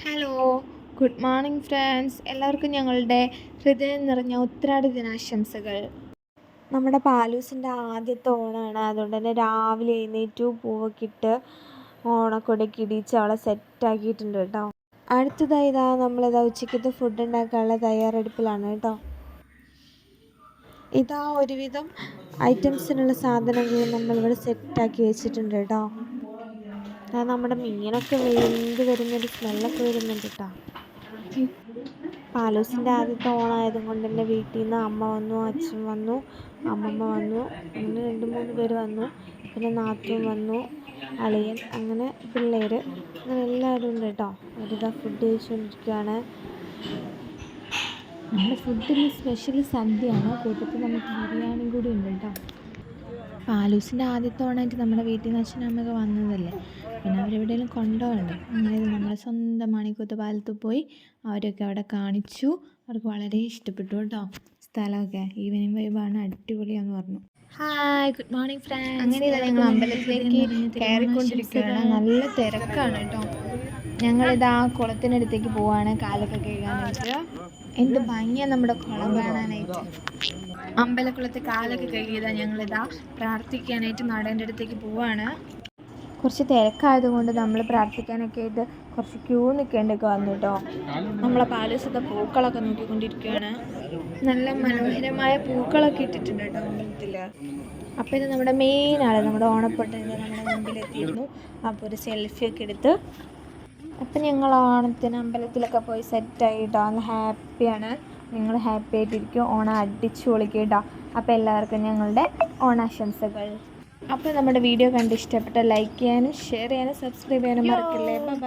Hello, good morning friends. എല്ലാവർക്കും ഞങ്ങളുടെ ഹൃദയം നിറഞ്ഞ ഉത്രാടി ദിനാശംസകൾ. നമ്മുടെ പാലൂസിൻ്റെ ആദ്യത്തെ ഓണമാണ്. അതുകൊണ്ട് തന്നെ രാവിലെ എഴുന്നേറ്റു പൂവൊക്കെ ഇട്ട് ഓണക്കൊടിയൊക്കെ ഇടിച്ച് അവളെ സെറ്റാക്കിയിട്ടുണ്ട് കേട്ടോ. അടുത്തതായി നമ്മളിതാ ഉച്ചയ്ക്കത്തെ ഫുഡ് ഉണ്ടാക്കാനുള്ള തയ്യാറെടുപ്പിലാണ് കേട്ടോ. ഇതാ ഒരുവിധം ഐറ്റംസിനുള്ള സാധനങ്ങൾ നമ്മളിവിടെ സെറ്റാക്കി വെച്ചിട്ടുണ്ട് കേട്ടോ. നമ്മുടെ മീനൊക്കെ വെന്ത് വരുന്നൊരു സ്മെല്ലൊക്കെ വരുന്നുണ്ട് കേട്ടോ. പാലൂസിൻ്റെ ആദ്യത്തെ ഓണമായത് കൊണ്ട് തന്നെ വീട്ടിൽ നിന്ന് അമ്മ വന്നു, അച്ഛൻ വന്നു, അമ്മമ്മ വന്നു, അങ്ങനെ 2-3 പേര് വന്നു. പിന്നെ നാത്തൂൻ വന്നു, അളിയൻ, അങ്ങനെ പിള്ളേർ, അങ്ങനെ എല്ലാവരും ഉണ്ട് കേട്ടോ. അവരിതാ ഫുഡ് കഴിച്ചുകൊണ്ടിരിക്കുകയാണ്. നമ്മുടെ ഫുഡിൽ സ്പെഷ്യൽ സദ്യയാണ്. കൂട്ടത്തിൽ നമുക്ക് ബിരിയാണിയും കൂടി ഉണ്ട് കേട്ടോ. പാലൂസിൻ്റെ ആദ്യത്തെ ഓണമായിട്ട് നമ്മുടെ വീട്ടിൽ നിന്ന് അച്ഛനും അമ്മയൊക്കെ വന്നതല്ലേ, പിന്നെ അവരെവിടെയെങ്കിലും കൊണ്ടുപോകണ്ടേ. അങ്ങനെ നമ്മൾ സ്വന്തം മണിക്കൂത്ത് പാലത്ത് പോയി അവരൊക്കെ അവിടെ കാണിച്ചു. അവർക്ക് വളരെ ഇഷ്ടപ്പെട്ടു കേട്ടോ. സ്ഥലമൊക്കെ ഈവനിങ് വൈബാണ്, അടിപൊളിയാന്ന് പറഞ്ഞു. Hi, good morning friends. അങ്ങനെ ഞങ്ങൾ അമ്പലത്തിലേക്ക് കയറിക്കൊണ്ടിരിക്കുകയാണ്. നല്ല തിരക്കാണ് കേട്ടോ. ഞങ്ങളിതാ കുളത്തിനടുത്തേക്ക് പോവാണ് കാലൊക്കെ കഴുകാനായിട്ട്. എന്ത് ഭംഗിയാണ് നമ്മുടെ കുളം കാണാനായിട്ട്. അമ്പലക്കുളത്ത് കാലൊക്കെ കഴുകിയതാ. ഞങ്ങളിതാ പ്രാർത്ഥിക്കാനായിട്ട് നടേൻ്റെ അടുത്തേക്ക് പോവാണ്. കുറച്ച് തിരക്കായതുകൊണ്ട് നമ്മൾ പ്രാർത്ഥിക്കാനൊക്കെ ആയിട്ട് കുറച്ച് ക്യൂ നിൽക്കേണ്ടൊക്കെ വന്നു കേട്ടോ. നമ്മളെ പാലൂസത്തെ പൂക്കളൊക്കെ നോക്കിക്കൊണ്ടിരിക്കുകയാണ്. നല്ല മനോഹരമായ പൂക്കളൊക്കെ ഇട്ടിട്ടുണ്ട് കേട്ടോ അമ്പലത്തിൽ. അപ്പോൾ ഇത് നമ്മുടെ മെയിൻ ആൾ, നമ്മുടെ ഓണപ്പൊട്ടൻ്റെ നമ്മുടെ മുമ്പിലെത്തിയിരുന്നു. അപ്പോൾ ഒരു സെൽഫിയൊക്കെ എടുത്ത് അപ്പം ഞങ്ങൾ ഓണത്തിന് അമ്പലത്തിലൊക്കെ പോയി സെറ്റായി കേട്ടോ. നല്ല ഹാപ്പിയാണ്. നിങ്ങൾ ഹാപ്പി ആയിട്ടിരിക്കും. ഓണം അടിച്ചു പൊളിക്കും കേട്ടോ. അപ്പോൾ എല്ലാവർക്കും ഞങ്ങളുടെ ഓണാശംസകൾ. അപ്പോൾ നമ്മുടെ വീഡിയോ കണ്ട് ഇഷ്ടപ്പെട്ട ലൈക്ക് ചെയ്യാനും ഷെയർ ചെയ്യാനും സബ്സ്ക്രൈബ് ചെയ്യാനും മറക്കല്ലേ. ബൈ.